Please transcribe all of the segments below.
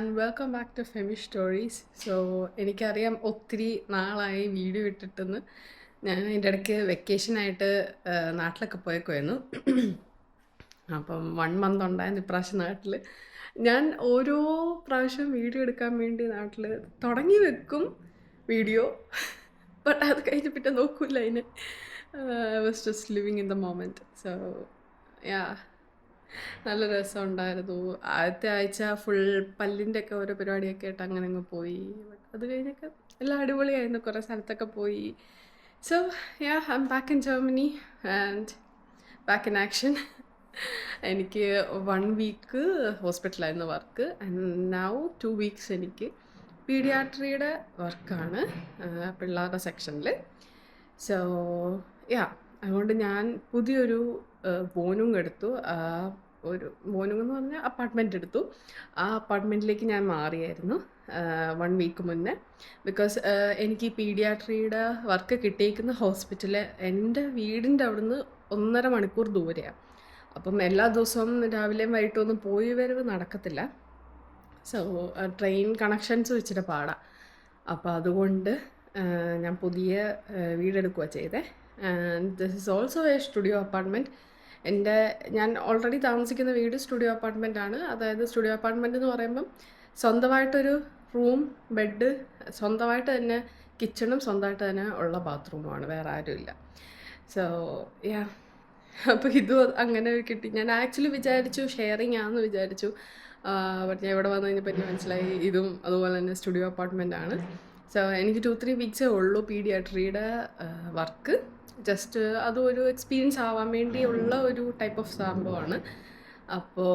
And welcome back to Femi stories. So എനിക്കറിയാം ഒത്തിരി നാളായി വീഡിയോ ഇട്ടിട്ടെന്ന്. ഞാൻ അതിൻ്റെ ഇടയ്ക്ക് വെക്കേഷനായിട്ട് നാട്ടിലൊക്കെ പോയേക്കുമായിരുന്നു. അപ്പം 1 മന്ത് ഉണ്ടായിരുന്നു ഇപ്രാവശ്യം നാട്ടിൽ. ഞാൻ ഓരോ പ്രാവശ്യം വീഡിയോ എടുക്കാൻ വേണ്ടി നാട്ടിൽ തുടങ്ങി വെക്കും വീഡിയോ, ബട്ട് അത് കഴിഞ്ഞ് പിന്നെ നോക്കൂല അതിന്. I was just living in the moment. So yeah, നല്ല രസമുണ്ടായിരുന്നു. ആദ്യത്തെ ആഴ്ച ഫുൾ പല്ലിൻ്റെ ഒക്കെ ഓരോ പരിപാടിയൊക്കെ ആയിട്ട് അങ്ങനെ അങ്ങ് പോയി. അത് കഴിഞ്ഞൊക്കെ എല്ലാം അടിപൊളിയായിരുന്നു. കുറേ സ്ഥലത്തൊക്കെ പോയി. So yeah, I am back in Germany and back in action. എനിക്ക് 1 വീക്ക് ഹോസ്പിറ്റലായിരുന്നു വർക്ക്, ആൻഡ് നൗ 2 വീക്സ് എനിക്ക് പീഡിയാട്രിയുടെ വർക്കാണ്, പിള്ളേരുടെ സെക്ഷനിൽ. സോ യാ, അതുകൊണ്ട് ഞാൻ പുതിയൊരു വോനുങ് എടുത്തു. ഒരു വോനുങ് എന്ന് പറഞ്ഞാൽ അപ്പാർട്ട്മെൻറ്റ് എടുത്തു. ആ അപ്പാർട്ട്മെൻറ്റിലേക്ക് ഞാൻ മാറിയായിരുന്നു 1 വീക്ക് മുന്നേ. ബിക്കോസ് എനിക്ക് ഈ പീഡിയാട്രിയുടെ വർക്ക് കിട്ടിയിരിക്കുന്ന ഹോസ്പിറ്റൽ എൻ്റെ വീടിൻ്റെ അവിടുന്ന് 1.5 മണിക്കൂർ ദൂരെയാണ്. അപ്പം എല്ലാ ദിവസവും രാവിലെയും വൈകിട്ടും ഒന്നും പോയി വരവ് നടക്കത്തില്ല. സോ ട്രെയിൻ കണക്ഷൻസ് വെച്ചിട്ട് പാടാം. അപ്പോൾ അതുകൊണ്ട് ഞാൻ പുതിയ വീടെടുക്കുക ചെയ്തേ. And this is also A studio apartment. ഞാൻ ഓൾറെഡി താമസിക്കുന്ന വീട് സ്റ്റുഡിയോ അപ്പാർട്ട്മെൻറ്റാണ്. അതായത് സ്റ്റുഡിയോ അപ്പാർട്ട്മെൻറ്റ് എന്ന് പറയുമ്പം സ്വന്തമായിട്ടൊരു റൂം, ബെഡ്, സ്വന്തമായിട്ട് തന്നെ കിച്ചണും സ്വന്തമായിട്ട് തന്നെ ഉള്ള ബാത്റൂമുമാണ്, വേറെ ആരുമില്ല. സോ യാ, അപ്പോൾ ഇതും അങ്ങനെ കിട്ടി. ഞാൻ ആക്ച്വലി വിചാരിച്ചു ഷെയറിങ് ആണെന്ന് വിചാരിച്ചു. ബട്ട് ഞാൻ ഇവിടെ വന്നു കഴിഞ്ഞപ്പോൾ എനിക്ക് മനസ്സിലായി ഇതും അതുപോലെ തന്നെ സ്റ്റുഡിയോ അപ്പാർട്ട്മെൻ്റ് ആണ്. സോ എനിക്ക് 2-3 വീക്സേ ഉള്ളൂ പീഡിയാട്രിയുടെ വർക്ക്. ജസ്റ്റ് അതൊരു എക്സ്പീരിയൻസ് ആവാൻ വേണ്ടിയുള്ള ഒരു ടൈപ്പ് ഓഫ് സംഭവമാണ്. അപ്പോൾ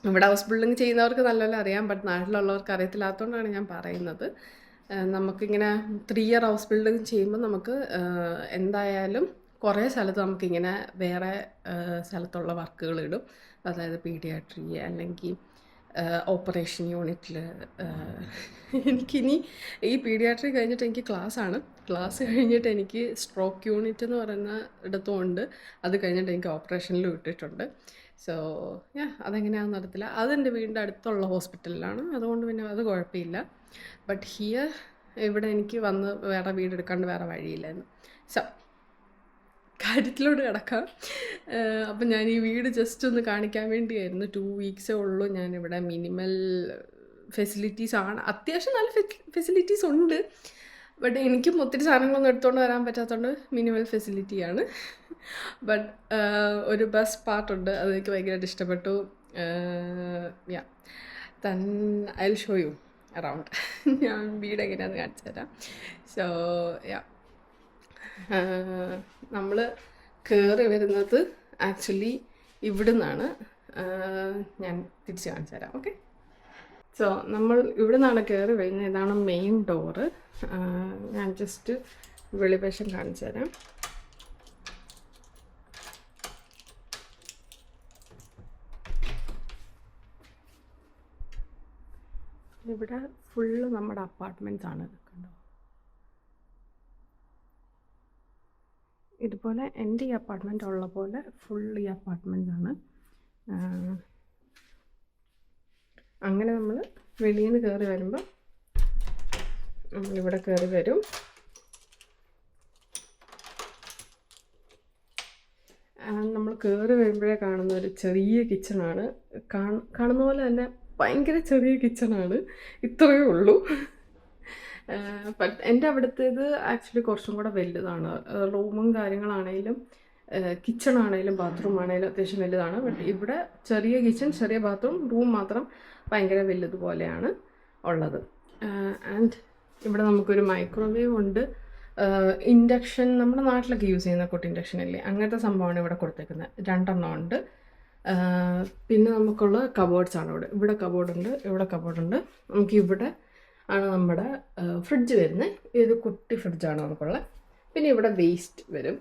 ഇവിടെ ഹൗസ് ബിൽഡിങ് ചെയ്യുന്നവർക്ക് നല്ലപോലെ അറിയാം, ബട്ട് നാട്ടിലുള്ളവർക്ക് അറിയത്തില്ലാത്തതുകൊണ്ടാണ് ഞാൻ പറയുന്നത്. നമുക്കിങ്ങനെ 3 ഇയർ ഹൗസ് ബിൽഡിങ് ചെയ്യുമ്പോൾ നമുക്ക് എന്തായാലും കുറേ സ്ഥലത്ത് നമുക്കിങ്ങനെ വേറെ സ്ഥലത്തുള്ള വർക്കുകൾ ഇടും. അതായത് പീഡിയാട്രി അല്ലെങ്കിൽ ഓപ്പറേഷൻ യൂണിറ്റിൽ. എനിക്കിനി ഈ പീഡിയാട്രി കഴിഞ്ഞിട്ട് എനിക്ക് ക്ലാസ് കഴിഞ്ഞിട്ട് എനിക്ക് സ്ട്രോക്ക് യൂണിറ്റ് എന്ന് പറയുന്ന ഇടത്തുമുണ്ട്. അത് കഴിഞ്ഞിട്ട് എനിക്ക് ഓപ്പറേഷനിൽ വിട്ടിട്ടുണ്ട്. സോ യാ, അതെങ്ങനെയാണെന്ന് അറിയത്തില്ല. അതെൻ്റെ വീടിൻ്റെ അടുത്തുള്ള ഹോസ്പിറ്റലിലാണ്, അതുകൊണ്ട് പിന്നെ അത് കുഴപ്പമില്ല. ബട്ട് ഹിയർ ഇവിടെ എനിക്ക് വന്ന് വേറെ വീടെടുക്കാണ്ട് വേറെ വഴിയില്ലായിരുന്നു. സോ കാര്യത്തിലോട്ട് കിടക്കാം. അപ്പം ഞാൻ ഈ വീട് ജസ്റ്റ് ഒന്ന് കാണിക്കാൻ വേണ്ടിയായിരുന്നു. 2 വീക്സേ ഉള്ളൂ ഞാനിവിടെ. മിനിമൽ ഫെസിലിറ്റീസ് ആണ്, അത്യാവശ്യം നല്ല ഫെസിലിറ്റീസ് ഉണ്ട്. ബട്ട് എനിക്കും ഒത്തിരി സാധനങ്ങളൊന്നും എടുത്തുകൊണ്ട് വരാൻ പറ്റാത്തതുകൊണ്ട് മിനിമൽ ഫെസിലിറ്റിയാണ്. ബട്ട് ഒരു ബസ് പാർട്ടുണ്ട്, അതെനിക്ക് ഭയങ്കരമായിട്ട് ഇഷ്ടപ്പെട്ടു. Yeah, then I will show you around. ഞാൻ വീട് എങ്ങനെയാണെന്ന് കാണിച്ചു തരാം. സോ യാ, നമ്മൾ കയറി വരുന്നത് ആക്ച്വലി ഇവിടെ നിന്നാണ്. ഞാൻ തിരിച്ച് കാണിച്ചു തരാം. ഓക്കെ, സോ നമ്മൾ ഇവിടെ നിന്നാണ് കയറി വരുന്നത്. ഇതാണ് മെയിൻ ഡോറ്. ഞാൻ ജസ്റ്റ് വെളിവശം കാണിച്ചു തരാം. ഇവിടെ ഫുള്ള് നമ്മുടെ അപ്പാർട്ട്മെൻറ്റ്സ് ആണ്. കണ്ടോ, ഇതുപോലെ എൻ്റെ ഈ അപ്പാർട്ട്മെൻറ്റ് ഉള്ള പോലെ ഫുൾ ഈ അപ്പാർട്ട്മെൻറ്റ്സ് ആണ്. അങ്ങനെ നമ്മൾ വെളിയിൽ നിന്ന് കയറി വരുമ്പോൾ നമ്മളിവിടെ കയറി വരും. നമ്മൾ കയറി വരുമ്പോഴേ കാണുന്ന ഒരു ചെറിയ കിച്ചണാണ്. കാണുന്ന പോലെ തന്നെ ഭയങ്കര ചെറിയ കിച്ചണാണ്, ഇത്രയേ ഉള്ളൂ. ബട്ട് എൻ്റെ അവിടുത്തേത് ആക്ച്വലി കുറച്ചും കൂടെ വലുതാണ്. റൂമും കാര്യങ്ങളാണെങ്കിലും കിച്ചണാണെങ്കിലും ബാത്റൂം ആണെങ്കിലും അത്യാവശ്യം വലുതാണ്. ബട്ട് ഇവിടെ ചെറിയ കിച്ചൺ, ചെറിയ ബാത്റൂം, റൂം മാത്രം ഭയങ്കര വലുതുപോലെയാണ് ഉള്ളത്. ആൻഡ് ഇവിടെ നമുക്കൊരു മൈക്രോവേവ് ഉണ്ട്. ഇൻഡക്ഷൻ, നമ്മുടെ നാട്ടിലൊക്കെ യൂസ് ചെയ്യുന്ന കുട്ടി ഇൻഡക്ഷൻ അല്ലേ, അങ്ങനത്തെ സംഭവമാണ് ഇവിടെ കൊടുത്തേക്കുന്നത്. 2 ഉണ്ട്. പിന്നെ നമുക്കുള്ള കബോർഡ്സാണ് ഇവിടെ കബോർഡുണ്ട്, ഇവിടെ കബോർഡുണ്ട്. നമുക്കിവിടെ ആണ് നമ്മുടെ ഫ്രിഡ്ജ് വരുന്നത്. ഇത് കുട്ടി ഫ്രിഡ്ജാണ് നമുക്കുള്ളത്. പിന്നെ ഇവിടെ വേസ്റ്റ് വരും.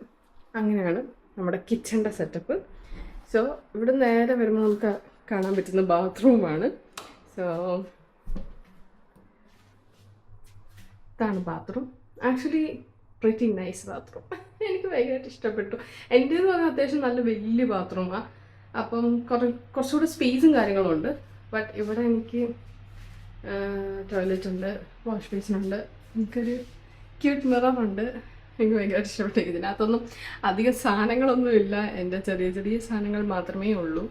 അങ്ങനെയാണ് നമ്മുടെ കിച്ചൻ്റെ സെറ്റപ്പ്. സോ ഇവിടെ നേരെ വരുമ്പോൾ നമുക്ക് കാണാൻ പറ്റുന്ന ബാത്റൂമാണ്. സോ ഇതാണ് bathroom. Actually pretty nice bathroom. എനിക്ക് ഭയങ്കരമായിട്ട് ഇഷ്ടപ്പെട്ടു. എൻ്റേന്ന് പറഞ്ഞാൽ അത്യാവശ്യം നല്ല വലിയ ബാത്റൂമാണ്. അപ്പം കുറച്ചുകൂടി സ്പേസും കാര്യങ്ങളും ഉണ്ട്. ബട്ട് ഇവിടെ എനിക്ക് ടോയ്ലറ്റ് ഉണ്ട്, വാഷ് ബേസിനുണ്ട്, എനിക്കൊരു ക്യൂട്ട് മിററുണ്ട്. എനിക്ക് ഭയങ്കര ഇഷ്ടപ്പെട്ടു. ഇതിനകത്തൊന്നും അധികം സാധനങ്ങളൊന്നുമില്ല, എൻ്റെ ചെറിയ ചെറിയ സാധനങ്ങൾ മാത്രമേ ഉള്ളൂ.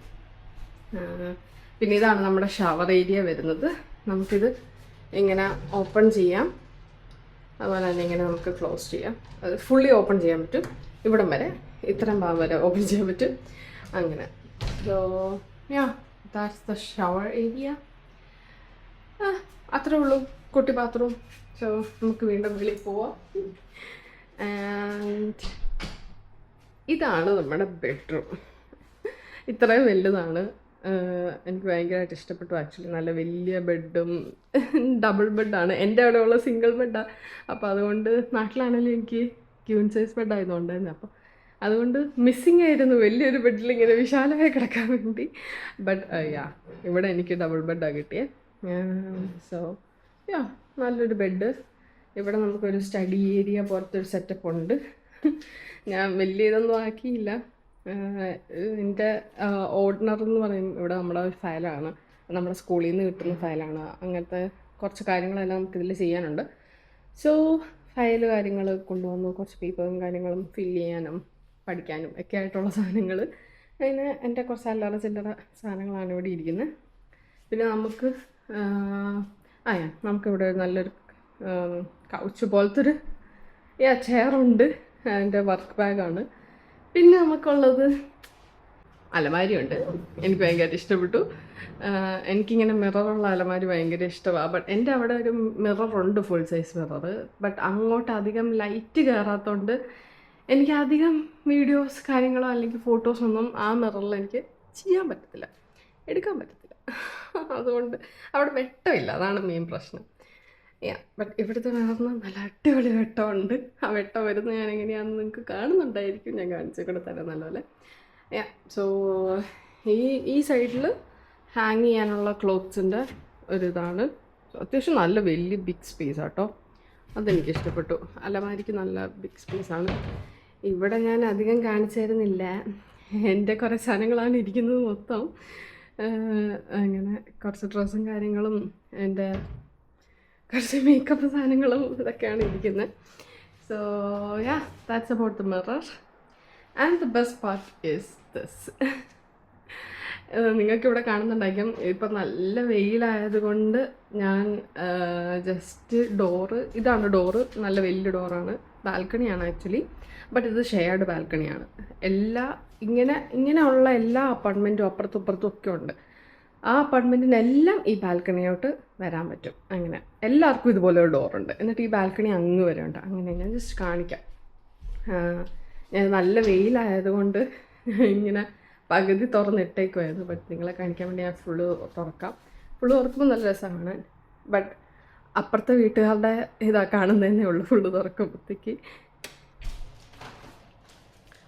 പിന്നെ ഇതാണ് നമ്മുടെ ഷവർ ഏരിയ വരുന്നത്. നമുക്കിത് ഇങ്ങനെ ഓപ്പൺ ചെയ്യാം, അതുപോലെ തന്നെ ഇങ്ങനെ നമുക്ക് ക്ലോസ് ചെയ്യാം. അത് ഫുള്ളി ഓപ്പൺ ചെയ്യാൻ പറ്റും, ഇവിടം വരെ, ഇത്രയും ഭാഗം വരെ ഓപ്പൺ ചെയ്യാൻ പറ്റും. അങ്ങനെ so yeah that's the shower area. അത്രേ ഉള്ളൂ, കുട്ടി ബാത്റൂം. സോ നമുക്ക് വീണ്ടും വെളിയിൽ പോവാം. ആൻഡ് ഇതാണ് നമ്മുടെ ബെഡ്റൂം. ഇത്രയും വലുതാണ്. എനിക്ക് ഭയങ്കരമായിട്ട് ഇഷ്ടപ്പെട്ടു ആക്ച്വലി. നല്ല വലിയ ബെഡും ഡബിൾ ബെഡാണ്. എൻ്റെ അവിടെയുള്ള സിംഗിൾ ബെഡാണ്. അപ്പോൾ അതുകൊണ്ട് നാട്ടിലാണെങ്കിലും എനിക്ക് ക്യൂൻ സൈസ് ബെഡായതുകൊണ്ടായിരുന്നു. അപ്പോൾ അതുകൊണ്ട് മിസ്സിങ് ആയിരുന്നു വലിയൊരു ബെഡിൽ ഇങ്ങനെ വിശാലമായി കിടക്കാൻ വേണ്ടി. ബട്ട് യാ ഇവിടെ എനിക്ക് ഡബിൾ ബെഡാണ് കിട്ടിയത്. സോ യാ നല്ലൊരു ബെഡ്. ഇവിടെ നമുക്കൊരു സ്റ്റഡി ഏരിയ പോലത്തെ ഒരു സെറ്റപ്പ് ഉണ്ട്. ഞാൻ വലിയ ഇതൊന്നും ആക്കിയില്ല. എൻ്റെ ഓർഡിനർ എന്ന് പറയും ഇവിടെ നമ്മുടെ ഒരു ഫയലാണ്, നമ്മുടെ സ്കൂളിൽ നിന്ന് കിട്ടുന്ന ഫയലാണ്. അങ്ങനത്തെ കുറച്ച് കാര്യങ്ങളെല്ലാം നമുക്കിതിൽ ചെയ്യാനുണ്ട്. സോ ഫയൽ കാര്യങ്ങൾ കൊണ്ടുവന്നു, കുറച്ച് പേപ്പറും കാര്യങ്ങളും ഫില്ല് ചെയ്യാനും പഠിക്കാനും ഒക്കെ ആയിട്ടുള്ള സാധനങ്ങൾ. അതിന് എൻ്റെ കുറച്ച് അല്ലറ ചില്ലറ സാധനങ്ങളാണ് ഇവിടെ ഇരിക്കുന്നത്. പിന്നെ നമുക്ക് നമുക്കിവിടെ നല്ലൊരു കൗച്ച് പോലത്തൊരു ചെയറുണ്ട്, എൻ്റെ വർക്ക് ബാഗാണ്. പിന്നെ നമുക്കുള്ളത് അലമാരിയുണ്ട്. എനിക്ക് ഭയങ്കരമായിട്ട് ഇഷ്ടപ്പെട്ടു. എനിക്കിങ്ങനെ മിററുള്ള അലമാരി ഭയങ്കര ഇഷ്ടമാണ്. ബട്ട് എൻ്റെ അവിടെ ഒരു മിററുണ്ട്, ഫുൾ സൈസ് മിറർ. ബട്ട് അങ്ങോട്ട് അധികം ലൈറ്റ് കയറാത്തതുകൊണ്ട് എനിക്ക് അധികം വീഡിയോസ് കാര്യങ്ങളോ അല്ലെങ്കിൽ ഫോട്ടോസൊന്നും ആ മിററിൽ എനിക്ക് ചെയ്യാൻ പറ്റത്തില്ല, എടുക്കാൻ പറ്റത്തില്ല. അതുകൊണ്ട് അവിടെ വെട്ടമില്ല, അതാണ് മെയിൻ പ്രശ്നം. ബട്ട് ഇവിടുത്തെ മിററിന് നല്ല അടിപൊളി വെട്ടമുണ്ട്. ആ വെട്ടം വരുന്നത് ഞാൻ എങ്ങനെയാണെന്ന് നിങ്ങൾക്ക് കാണുന്നുണ്ടായിരിക്കും, ഞാൻ കാണിച്ചു കൂടെ തരാം നല്ലപോലെ. സോ ഈ സൈഡിൽ ഹാങ് ചെയ്യാനുള്ള ക്ലോത്ത്സിൻ്റെ ഒരിതാണ്. അത്യാവശ്യം നല്ല വലിയ ബിഗ് സ്പേസ് ആട്ടോ, അതെനിക്ക് ഇഷ്ടപ്പെട്ടു. അലമാരിക്ക് നല്ല ബിഗ് സ്പേസാണ്. ഇവിടെ ഞാൻ അധികം കാണിച്ചു തരുന്നില്ല, എൻ്റെ കുറേ സാധനങ്ങളാണ് ഇരിക്കുന്നത് മൊത്തം. അങ്ങനെ കുറച്ച് ഡ്രസ്സും കാര്യങ്ങളും എൻ്റെ കുറച്ച് മേക്കപ്പ് സാധനങ്ങളും ഇതൊക്കെയാണ് ഇരിക്കുന്നത്. So yeah that's about the mirror. And the best part is this. നിങ്ങൾക്കിവിടെ കാണുന്നുണ്ടായിരിക്കും, ഇപ്പം നല്ല വെയിലായതുകൊണ്ട് ഞാൻ ജസ്റ്റ് ഇതാണ് ഡോറ്, നല്ല വലിയ ഡോറാണ്. ബാൽക്കണിയാണ് ആക്ച്വലി, ബട്ട് ഇത് ഷെയർഡ് ബാൽക്കണിയാണ്. ഇങ്ങനെയുള്ള എല്ലാ അപ്പാർട്ട്മെൻറ്റും അപ്പുറത്തും ഇപ്പുറത്തും ഒക്കെ ഉണ്ട്. ആ അപ്പാർട്ട്മെൻറ്റിനെല്ലാം ഈ ബാൽക്കണിയോട്ട് വരാൻ പറ്റും. അങ്ങനെ എല്ലാവർക്കും ഇതുപോലെ ഒരു ഡോറുണ്ട്. എന്നിട്ട് ഈ ബാൽക്കണി അങ്ങ് വരെ ഉണ്ട്. അങ്ങനെ ഞാൻ ജസ്റ്റ് കാണിക്കാം. ഞാൻ നല്ല വെയിലായതുകൊണ്ട് ഇങ്ങനെ പകുതി തുറന്നിട്ടേക്കുമായിരുന്നു. ബട്ട് നിങ്ങളെ കാണിക്കാൻ വേണ്ടി ഞാൻ ഫുള്ള് തുറക്കുമ്പോൾ നല്ല രസമാണ്. ബട്ട് അപ്പുറത്തെ വീട്ടുകാരുടെ കാണുന്നതന്നെ ഉള്ളൂ ഫുള്ള് തുറക്കുമ്പോഴത്തേക്ക്.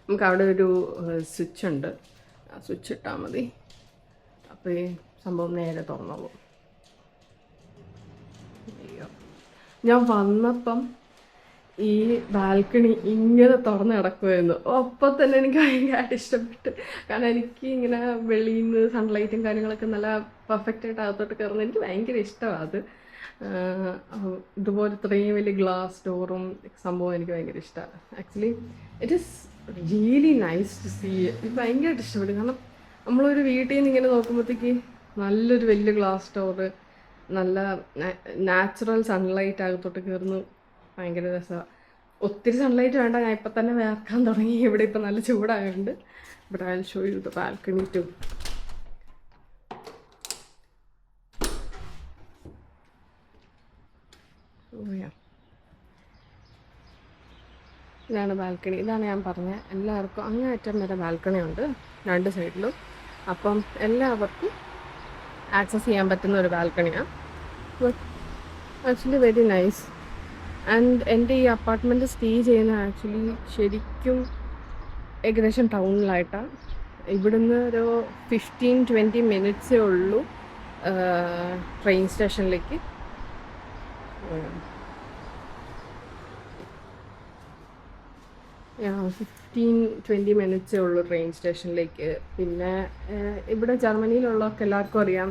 നമുക്ക് അവിടെ ഒരു സ്വിച്ച് ഉണ്ട്, ആ സ്വിച്ച് ഇട്ടാൽ മതി, അപ്പോൾ ഈ സംഭവം നേരെ തുറന്നോളൂ. അയ്യോ, ഞാൻ വന്നപ്പം ഈ ബാൽക്കണി ഇങ്ങനെ തുറന്ന് കിടക്കുമായിരുന്നു. അപ്പം തന്നെ എനിക്ക് ഭയങ്കരമായിട്ട് ഇഷ്ടപ്പെട്ടു. കാരണം എനിക്ക് ഇങ്ങനെ വെളിയിൽ നിന്ന് സൺലൈറ്റും കാര്യങ്ങളൊക്കെ നല്ല പെർഫെക്റ്റായിട്ട് അകത്തോട്ട് കയറുന്നത് എനിക്ക് ഭയങ്കര ഇഷ്ടമാണ്. അത് ഇതുപോലെ ഇത്രയും വലിയ ഗ്ലാസ് ഡോറും സംഭവം എനിക്ക് ഭയങ്കര ഇഷ്ടമാണ്. Actually it is really nice to see. എനിക്ക് ഭയങ്കരമായിട്ട് ഇഷ്ടപ്പെട്ടു. കാരണം നമ്മളൊരു വീട്ടിൽ നിന്ന് ഇങ്ങനെ നോക്കുമ്പോഴത്തേക്ക് നല്ലൊരു വലിയ ഗ്ലാസ് ഡോറ്, നല്ല നാച്ചുറൽ സൺലൈറ്റ് അകത്തോട്ട് കയറുന്നു, ഭയങ്കര രസമാണ്. ഒത്തിരി സൺലൈറ്റ് വേണ്ട, ഞാൻ ഇപ്പം തന്നെ വേർക്കാൻ തുടങ്ങി. ഇവിടെ ഇപ്പം നല്ല ചൂടായതുകൊണ്ട്. But I will show you the balcony too. ഇതാണ് ബാൽക്കണി. ഇതാണ് ഞാൻ പറഞ്ഞത്, എല്ലാവർക്കും അങ്ങേയറ്റം വരെ ബാൽക്കണി ഉണ്ട് രണ്ട് സൈഡിലും. അപ്പം എല്ലാവർക്കും ആക്സസ് ചെയ്യാൻ പറ്റുന്ന ഒരു ബാൽക്കണിയാണ്. Actually very nice. ആൻഡ് എൻ്റെ ഈ അപ്പാർട്ട്മെൻറ്റ് സ്റ്റേ ചെയ്യുന്ന ആക്ച്വലി ശരിക്കും ഏകദേശം ടൗണിലായിട്ടാണ്. ഇവിടുന്ന് ഒരു 15-20 മിനിറ്റ്സേ ഉള്ളൂ ട്രെയിൻ സ്റ്റേഷനിലേക്ക്. 15-20 മിനിറ്റ്സേ ഉള്ളൂ ട്രെയിൻ സ്റ്റേഷനിലേക്ക്. പിന്നെ ഇവിടെ ജർമ്മനിയിലുള്ളവർക്ക് എല്ലാവർക്കും അറിയാം,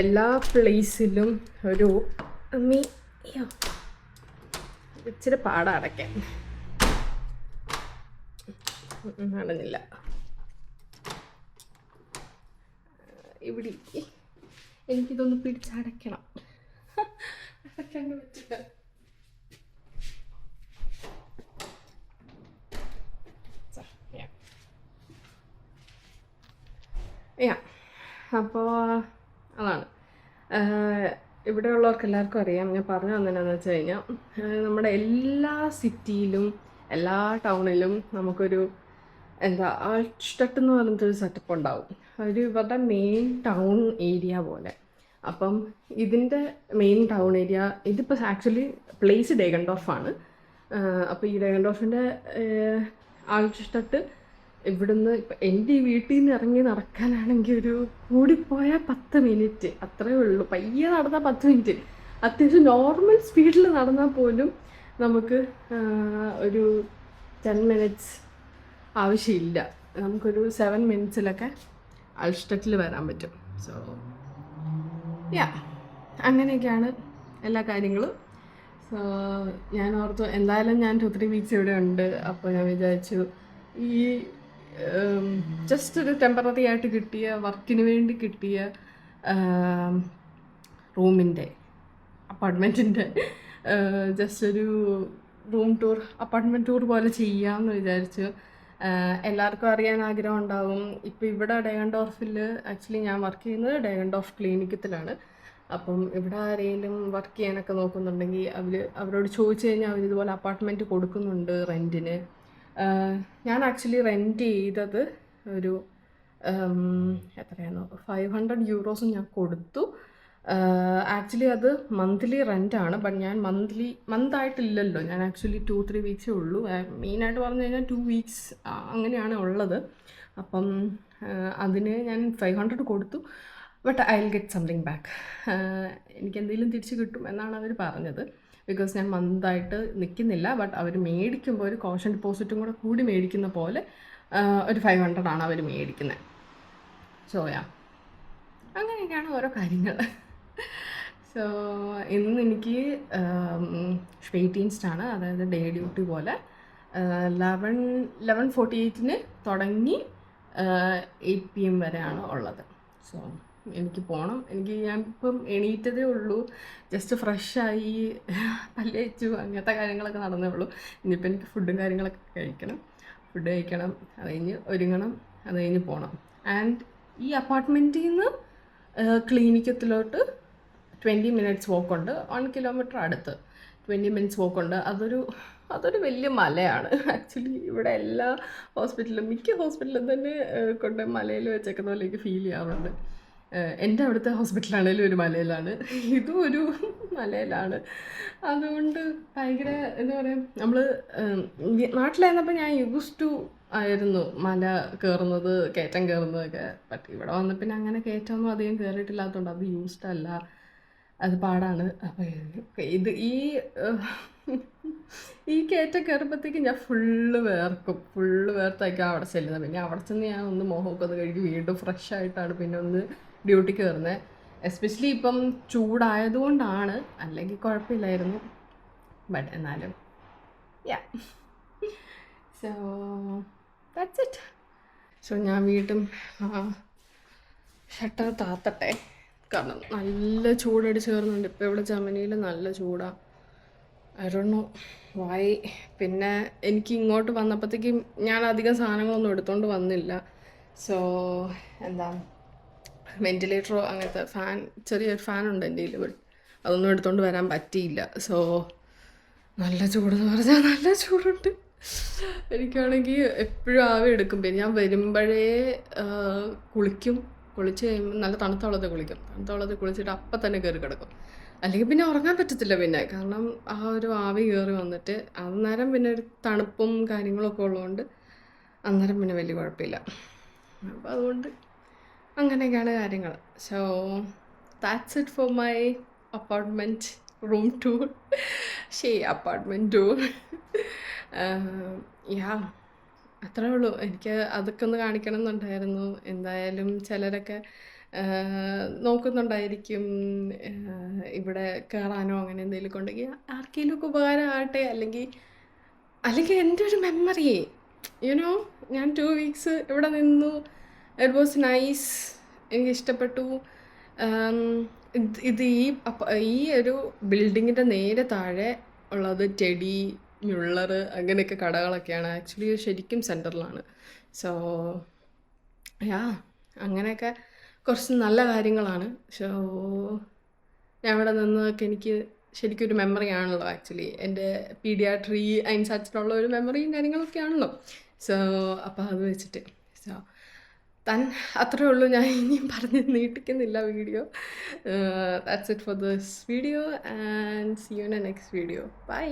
എല്ലാ പ്ലേസിലും ഒരു അമ്മി ഇച്ചിരി പാട അടയ്ക്കാൻ അടഞ്ഞില്ല. ഇവിടെ എനിക്കിതൊന്ന് പിടിച്ചടയ്ക്കണം. അടയ്ക്കാൻ പറ്റില്ല. അപ്പോൾ അതാണ്. ഇവിടെയുള്ളവർക്ക് എല്ലാവർക്കും അറിയാം. ഞാൻ പറഞ്ഞു തന്നതെന്നു വെച്ച് കഴിഞ്ഞാൽ നമ്മുടെ എല്ലാ സിറ്റിയിലും എല്ലാ ടൗണിലും നമുക്കൊരു എന്താ ആൾസ്റ്റട്ട് എന്ന് പറഞ്ഞിട്ടൊരു സെറ്റപ്പ് ഉണ്ടാവും. ഒരു ഇവരുടെ മെയിൻ ടൗൺ ഏരിയ പോലെ. അപ്പം ഇതിൻ്റെ മെയിൻ ടൗൺ ഏരിയ ഇതിപ്പോൾ ആക്ച്വലി പ്ലേസ് ഡേഗൻഡോർഫാണ്. അപ്പോൾ ഈ ഡേഗൻഡോർഫിൻ്റെ ആൾസ്റ്റട്ട് ഇവിടുന്ന് ഇപ്പം എൻ്റെ ഈ വീട്ടിൽ നിന്ന് ഇറങ്ങി നടക്കാനാണെങ്കിൽ ഒരു കൂടിപ്പോയാൽ 10 മിനിറ്റ് അത്രയേ ഉള്ളൂ. പയ്യെ നടന്നാൽ 10 മിനിറ്റ്. അത്യാവശ്യം നോർമൽ സ്പീഡിൽ നടന്നാൽ പോലും നമുക്ക് ഒരു 10 മിനിറ്റ്സ് ആവശ്യമില്ല. നമുക്കൊരു 7 മിനിറ്റ്സിലൊക്കെ ആൾസ്റ്റട്ടിൽ വരാൻ പറ്റും. സോ അങ്ങനെയൊക്കെയാണ് എല്ലാ കാര്യങ്ങളും. സോ ഞാൻ ഓർത്തു എന്തായാലും ഞാൻ 2-3 വീക്സ് ഇവിടെ ഉണ്ട്. അപ്പോൾ ഞാൻ വിചാരിച്ചു ഈ ജസ്റ്റ് ഒരു ടെമ്പററി ആയിട്ട് കിട്ടിയ വർക്കിന് വേണ്ടി കിട്ടിയ റൂമിൻ്റെ അപ്പാർട്ട്മെൻറ്റിൻ്റെ ജസ്റ്റ് ഒരു റൂം ടൂർ അപ്പാർട്ട്മെൻറ്റ് ടൂർ പോലെ ചെയ്യാമെന്ന് വിചാരിച്ചു. എല്ലാവർക്കും അറിയാൻ ആഗ്രഹം ഉണ്ടാവും. ഇപ്പോൾ ഇവിടെ ഡേഗൻഡോർഫിൽ ആക്ച്വലി ഞാൻ വർക്ക് ചെയ്യുന്നത് ഡേഗൻഡോർഫ് ക്ലിനിക്കത്തിലാണ്. അപ്പം ഇവിടെ ആരെങ്കിലും വർക്ക് ചെയ്യാനൊക്കെ നോക്കുന്നുണ്ടെങ്കിൽ അവരോട് ചോദിച്ചു കഴിഞ്ഞാൽ അവരിതുപോലെ അപ്പാർട്ട്മെൻറ്റ് കൊടുക്കുന്നുണ്ട് റെൻറ്റിന്. ഞാൻ ആക്ച്വലി റെൻറ്റ് ചെയ്തത് ഒരു എത്രയാണോ 500 യൂറോസും ഞാൻ കൊടുത്തു. ആക്ച്വലി അത് മന്ത്ലി റെൻറ്റാണ്. ബട്ട് ഞാൻ മന്തായിട്ടില്ലല്ലോ. ഞാൻ ആക്ച്വലി 2-3 വീക്സേ ഉള്ളൂ. മെയിനായിട്ട് പറഞ്ഞു കഴിഞ്ഞാൽ 2 വീക്സ് അങ്ങനെയാണ് ഉള്ളത്. അപ്പം അതിന് ഞാൻ 500 കൊടുത്തു. But I will get something back. എനിക്കെന്തെങ്കിലും തിരിച്ച് കിട്ടും എന്നാണ് അവർ പറഞ്ഞത്. ബിക്കോസ് ഞാൻ മന്തായിട്ട് നിൽക്കുന്നില്ല. ബട്ട് അവർ മേടിക്കുമ്പോൾ ഒരു കോഷൻ ഡെപ്പോസിറ്റും കൂടി മേടിക്കുന്ന പോലെ ഒരു 500 ആണ് അവർ മേടിക്കുന്നത്. സോ അങ്ങനെയൊക്കെയാണ് ഓരോ കാര്യങ്ങൾ. സോ ഇന്ന് എനിക്ക് ഷെയ്റ്റീൻസ്റ്റാണ്, അതായത് ഡേ ഡ്യൂട്ടി പോലെ 11:48 തുടങ്ങി 8 PM വരെയാണ് ഉള്ളത്. സോ എനിക്ക് പോകണം. ഞാൻ ഇപ്പം എണീറ്റതേ ഉള്ളൂ. ജസ്റ്റ് ഫ്രഷായി പല്ല് തേച്ചു അങ്ങനത്തെ കാര്യങ്ങളൊക്കെ നടന്നേ ഉള്ളൂ. ഇനിയിപ്പോൾ എനിക്ക് ഫുഡും കാര്യങ്ങളൊക്കെ കഴിക്കണം. ഫുഡ് കഴിക്കണം, അത് കഴിഞ്ഞ് ഒരുങ്ങണം, അത് കഴിഞ്ഞ് പോകണം. ആൻഡ് ഈ അപ്പാർട്ട്മെൻറ്റിൽ നിന്ന് ക്ലിനിക്കത്തിലോട്ട് 20 മിനിറ്റ്സ് വോക്കുണ്ട്. 1 കിലോമീറ്റർ അടുത്ത് 20 മിനിറ്റ്സ് വോക്കുണ്ട്. അതൊരു വലിയ മലയാണ്. ആക്ച്വലി ഇവിടെ എല്ലാ ഹോസ്പിറ്റലും മിക്ക ഹോസ്പിറ്റലും തന്നെ കൊണ്ട് മലയിൽ വെച്ചേക്കുന്ന പോലെ എനിക്ക് ഫീൽ ചെയ്യാറുണ്ട്. എൻ്റെ അവിടുത്തെ ഹോസ്പിറ്റലാണേലും ഒരു മലയിലാണ്, ഇതും ഒരു മലയിലാണ്. അതുകൊണ്ട് ഭയങ്കര എന്താ പറയുക, നമ്മൾ നാട്ടിലായിരുന്നപ്പോൾ ഞാൻ യൂസ് ടു ആയിരുന്നു മല കയറുന്നത്, കയറ്റം കയറുന്നതൊക്കെ. ബട്ട് ഇവിടെ വന്ന പിന്നെ അങ്ങനെ കയറ്റമൊന്നും അധികം കയറിയിട്ടില്ലാത്തതുകൊണ്ട് അത് യൂസ്ഡ് അല്ല, അത് പാടാണ്. അപ്പോൾ ഈ കയറ്റം കയറുമ്പോഴത്തേക്കും ഞാൻ ഫുള്ള് വേർത്തായിരിക്കും അവിടെ ചെല്ലുന്നത്. പിന്നെ അവിടെ ചെന്ന് ഞാൻ ഒന്ന് മോഹമൊക്കെ ഒന്ന് കഴുകി വീണ്ടും ഫ്രഷ് ആയിട്ടാണ് പിന്നെ ഒന്ന് ഡ്യൂട്ടിക്ക് കയറുന്നത്. എസ്പെഷ്യലി ഇപ്പം ചൂടായതുകൊണ്ടാണ്, അല്ലെങ്കിൽ കുഴപ്പമില്ലായിരുന്നു. ബട്ട് എന്നാലും സോ ദാറ്റ്സ് ഇറ്റ്. സോ ഞാൻ വീണ്ടും ഷട്ടർ താത്തട്ടെ, കാരണം നല്ല ചൂടടിച്ച് കയറുന്നുണ്ട്. ഇപ്പോൾ ഇവിടെ ജർമ്മനിയിൽ നല്ല ചൂടാണ്. I don't know why. പിന്നെ എനിക്ക് ഇങ്ങോട്ട് വന്നപ്പോഴത്തേക്കും ഞാൻ അധികം സാധനങ്ങളൊന്നും എടുത്തുകൊണ്ട് വന്നില്ല. സോ എന്താ വെൻറ്റിലേറ്ററോ അങ്ങനത്തെ ചെറിയൊരു ഫാനുണ്ട് എൻ്റെ കയ്യിൽ, ബട്ട് അതൊന്നും എടുത്തുകൊണ്ട് വരാൻ പറ്റിയില്ല. സോ നല്ല ചൂടെന്ന് പറഞ്ഞാൽ നല്ല ചൂടുണ്ട്. എനിക്കാണെങ്കിൽ എപ്പോഴും ആവി എടുക്കും. പിന്നെ ഞാൻ വരുമ്പോഴേ കുളിച്ച് കഴിയുമ്പോൾ നല്ല തണുത്ത വെള്ളത്തിൽ കുളിച്ചിട്ട് അപ്പം തന്നെ കയറി കിടക്കും. അല്ലെങ്കിൽ പിന്നെ ഉറങ്ങാൻ പറ്റത്തില്ല പിന്നെ, കാരണം ആ ഒരു ആവി കയറി വന്നിട്ട് അന്നേരം പിന്നെ ഒരു തണുപ്പും കാര്യങ്ങളൊക്കെ ഉള്ളതുകൊണ്ട് അന്നേരം പിന്നെ വലിയ കുഴപ്പമില്ല. അപ്പോൾ അതുകൊണ്ട് അങ്ങനെയൊക്കെയാണ് കാര്യങ്ങൾ. So that's it for my apartment room tour, apartment tour. അത്രേ ഉള്ളൂ. എനിക്ക് അതൊക്കെ ഒന്ന് കാണിക്കണം എന്നുണ്ടായിരുന്നു. എന്തായാലും ചിലരൊക്കെ നോക്കുന്നുണ്ടായിരിക്കും. ഇവിടെ കയറാനോ അങ്ങനെ എന്തെങ്കിലുമൊക്കെ ഉണ്ടെങ്കിൽ ആർക്കെങ്കിലുമൊക്കെ ഉപകാരമാകട്ടെ. അല്ലെങ്കിൽ എൻ്റെ ഒരു മെമ്മറി, യുനോ, ഞാൻ 2 വീക്സ് ഇവിടെ നിന്നു. It was nice. എനിക്കിഷ്ടപ്പെട്ടു. ആം, ഇത് ഈ ഒരു ബിൽഡിങ്ങിൻ്റെ നേരെ താഴെ ഉള്ളത് ടെഡി, മ്യുള്ളർ അങ്ങനെയൊക്കെ കടകളൊക്കെയാണ്. ആക്ച്വലി ശരിക്കും സെൻറ്ററിലാണ്. സോ യാ, അങ്ങനെയൊക്കെ കുറച്ച് നല്ല കാര്യങ്ങളാണ്. സോ ഞാൻ ഇവിടെ നിന്നതൊക്കെ എനിക്ക് ശരിക്കും ഒരു മെമ്മറി ആണല്ലോ. ആക്ച്വലി എൻ്റെ പീഡിയാട്രി അതിനനുസരിച്ചിട്ടുള്ള ഒരു മെമ്മറിയും കാര്യങ്ങളൊക്കെ ആണല്ലോ. സോ അപ്പോൾ അത് വെച്ചിട്ട് സോ അത്രേ ഉള്ളൂ. ഞാൻ ഇനിയും പറഞ്ഞ് നീട്ടിക്കുന്നില്ല video. That's it for this video and see you in the next video. By.